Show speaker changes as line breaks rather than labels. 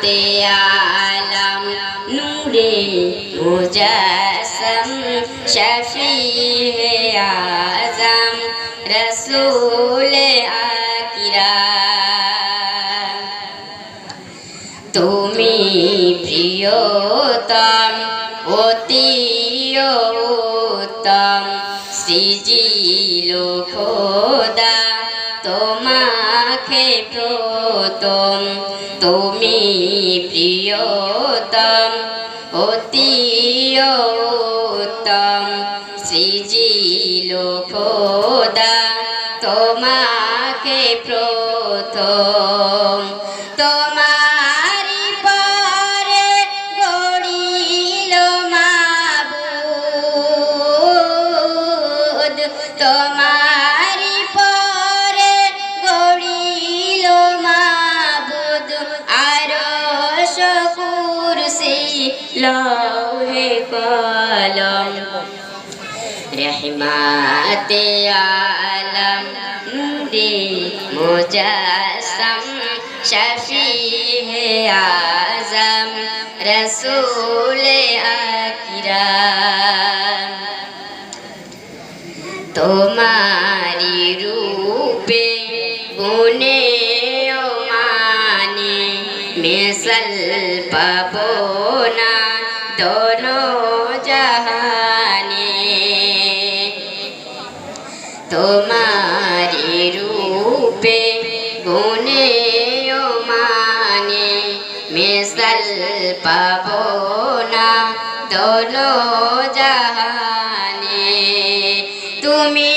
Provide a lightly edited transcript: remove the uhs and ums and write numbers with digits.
रहमते आलम नूरे मुजस्सम शफीए आज़म रसूल आकिराम তুমি প্রিয়তম অতি উত্তম সৃজিল খোদা তোমাকে প্রথম তুমি প্রিয়তম অতি উত্তম সৃজিল খোদা তোমাকে প্রথম তোমারি পরে গড়িল মাবুদ তোমারি পরে গড়িল মাবুদ আরশ কুরসি লৌহে কলম रहमते आलम नूरे मुजस्सम शफीए आज़म रसूल आकिराम तुम्हारी रूपे गुने ओ माने मिसल पाबो ना दोनों जहाने तुम्हारी रूपे गुने ओ माने मिसल पाबो ना दोनों जहाने তুমি